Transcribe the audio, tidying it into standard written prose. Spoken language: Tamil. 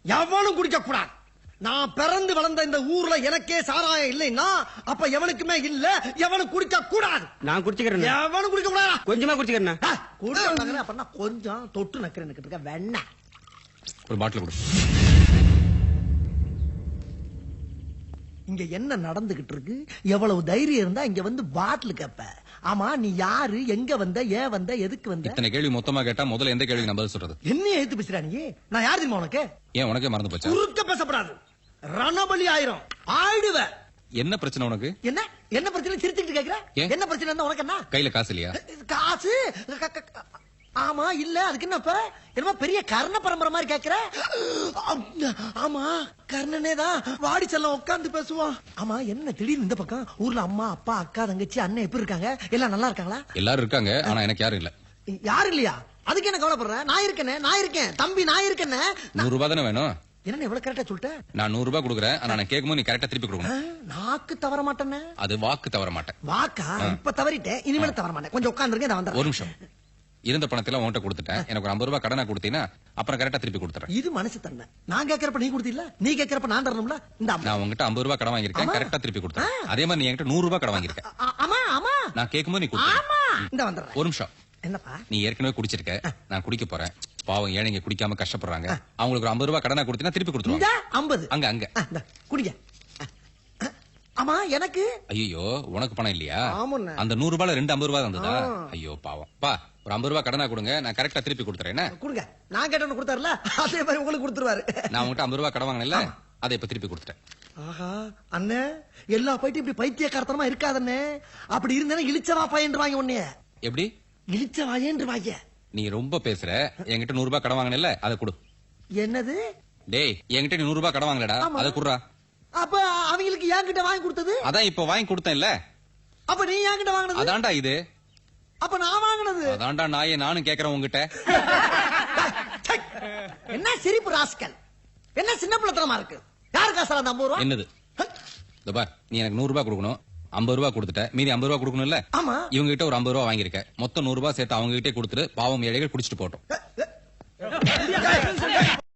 எவனும் குடிக்க கூடாது. நான் பிறந்து வளர்ந்த இந்த ஊர்ல எனக்கே சாராயம் இல்லைன்னா அப்ப எவனுக்குமே இல்ல. எவனும் குடிக்க கூடாது. நான் குடிச்சுக்கிறேன். எவனும் குடிக்க கூடாது. கொஞ்சமா குடிச்சுக்கிறேன். குடிக்க அப்படின்னா கொஞ்சம் தொட்டு நக்கிறேன். வெண்ண ஒரு பாட்டில் கொடு. இங்க என்ன நடந்துகிட்டு இருக்கு? எவ்வளவு தைரியம் இருந்தா இங்க வந்து பாட்டில் கேப்ப? ஆமா, நீ யாரு? எங்க வந்த? ஏன் வந்த? எதுக்கு வந்த? இத்தனை கேள்வி மொத்தமா கேட்டா முதல்ல எந்த கேள்வி நான் பதில் சொல்றது? என்ன எழுத்து பேசுறா நீ? நான் யார் தெரியுமா உனக்கு? ஏன் உனக்கே மறந்து போச்சா? குறுக்க பேசப்படாது. ரணபலி ஆயிரும். ஆயிடுவ. என்ன பிரச்சனை உனக்கு? என்ன பிரச்சனை? சிரிச்சுக்கிட்டு கேக்குற? என்ன பிரச்சனை இருந்தா உனக்கு என்ன? கையில காசு இல்லையா? காசு? ஆமா, இல்ல. அதுக்கு என்ன? என்னமா பெரிய கர்ண பரம்பரை மாதிரி கேக்குற? ஆமா, கர்ணனே தான். வாடி செல்லம் உட்கார்ந்து பேசுவோம். ஆமா, என்ன திடீர்னு இந்த பக்கம்? ஊர்ல அம்மா, அப்பா, அக்கா, தங்கச்சி, அண்ணன் எப்படி இருக்காங்க? எல்லாம் நல்லா இருக்காங்களா? எல்லாரும் இருக்காங்க. ஆனா எனக்கு யாரும் இல்ல. யாரு இல்லையா? அதுக்கு என்ன கவலைப்படுற? நான் இருக்கேன் தம்பி, நான் இருக்கேன். 100 ரூபாய் தானே வேணும்? என்ன எவ்வளவு கரெக்டா சொல்லிட்டேன்? நான் 100 ரூபாய் கொடுக்குறேன். ஆனா நான் கேட்கும்போது நீ கரெக்டா திருப்பி கொடுக்கணும். நாக்கு தவற மாட்டேன்னு. அது வாக்கு தவற மாட்டேன். வாக்கா? இப்ப தவறிட்டேன், இனிமேல தவற மாட்டேன். கொஞ்சம் உட்கார்ந்துருக்கேன், நான் வந்துடுறேன். ஒரு நிமிஷம். இருந்த பணத்தை உன்கிட்ட கொடுத்துட்டேன். எனக்கு ஒரு 50 ரூபாய் கடனா கொடுத்தீங்கன்னா அப்புறம் கரெக்டா திருப்பி கொடுத்துறேன். இது மனசு தன்மை. நான் கேட்கறப்ப நீ கொடுத்தீல்ல, நீ கேட்கறப்ப நான் தரணும்ல. நான் உங்ககிட்ட 50 ரூபாய் கடன் வாங்கியிருக்கேன். கரெக்டா திருப்பி கொடுத்தேன். அதே மாதிரி நீ என்கிட்ட 100 ரூபாய் கடன் வாங்கியிருக்க. ஆமா. நான் கேட்கும்போது நீ கொடுத்த. இந்த வந்துடுறேன். ஒரு நிமிஷம். என்னப்பா? நீ ஏற்கனவே குடிச்சிருக்க. நான் குடிக்க போறேன். பாவம் ஏழைங்க குடிக்காம கஷ்டப்படுறாங்க. அவங்களுக்கு ஒரு 50 ரூபாய் கடனா கொடுத்தீங்கன்னா திருப்பி கொடுத்துருவாங்க. 50 அங்க குடிக்க. ஆமா, எனக்கு ஐயோ உனக்கு பணம் இல்லையா? ஆமாண்ணே. அந்த 100 ரூபாயில 2 50 ரூபாய் வந்ததா? ஐயோ பாவம். பா, ஒரு 50 ரூபாய் கடனா கொடுங்க, நான் கரெக்டா திருப்பி கொடுத்துறேன். கொடுங்க. நான் கேட்டவன கொடுத்தாருல, அதே மாதிரி உங்களுக்கு கொடுத்துருவாரு. நான் உங்ககிட்ட 50 ரூபாய் கடன் வாங்கினேன்ல, அதை இப்ப திருப்பி கொடுத்துட்டேன். ஆஹா, அண்ணே, எல்லா பைட்டும் இப்படி பைத்தியக்காரத்தனமா இருக்காதண்ணே. அப்படி இருந்தேன்னா இழிச்சவா பையன்றுவாங்க. உன்னைய எப்படி இழிச்சவாயன்றுவாங்க? நீ ரொம்ப பேசுற. என்கிட்ட 100 ரூபாய் கடன் வாங்கினேன்ல, அதை கொடு. என்னது? டேய், என்கிட்ட நீ 100 ரூபாய் கடன் வாங்கலடா, அதை குடுறா. அப்ப அவங்களுக்கு என்கிட்ட வாங்கி கொடுத்தது? அதான் இப்ப வாங்கி கொடுத்தேன்ல. அப்ப நீ என்கிட்ட வாங்கினது? அதான்டா இது. அப்ப நான் வாங்கினது? அதான்டா நாயே, நானும் கேக்குறேன் உங்ககிட்ட. என்ன சிரிப்பு ராஸ்கல்? என்ன சின்ன பிள்ளைத்தனமா இருக்கு? யாரு காசா அந்த 50 ரூபாய்? என்னது? பார், நீ எனக்கு 100 ரூபாய் கொடுக்கணும். 50 ரூபாய் கொடுத்துட்ட, மீதி 50 ரூபாய் கொடுக்கணும்ல. ஆமா. இவங்க கிட்ட ஒரு 50 ரூபாய் வாங்கியிருக்க. மொத்தம் 100 ரூபாய் சேர்த்து அவங்க கிட்டே கொடுத்துட்டு பாவம் ஏழைகள் குடிச்சிட்டு போட்டோம்.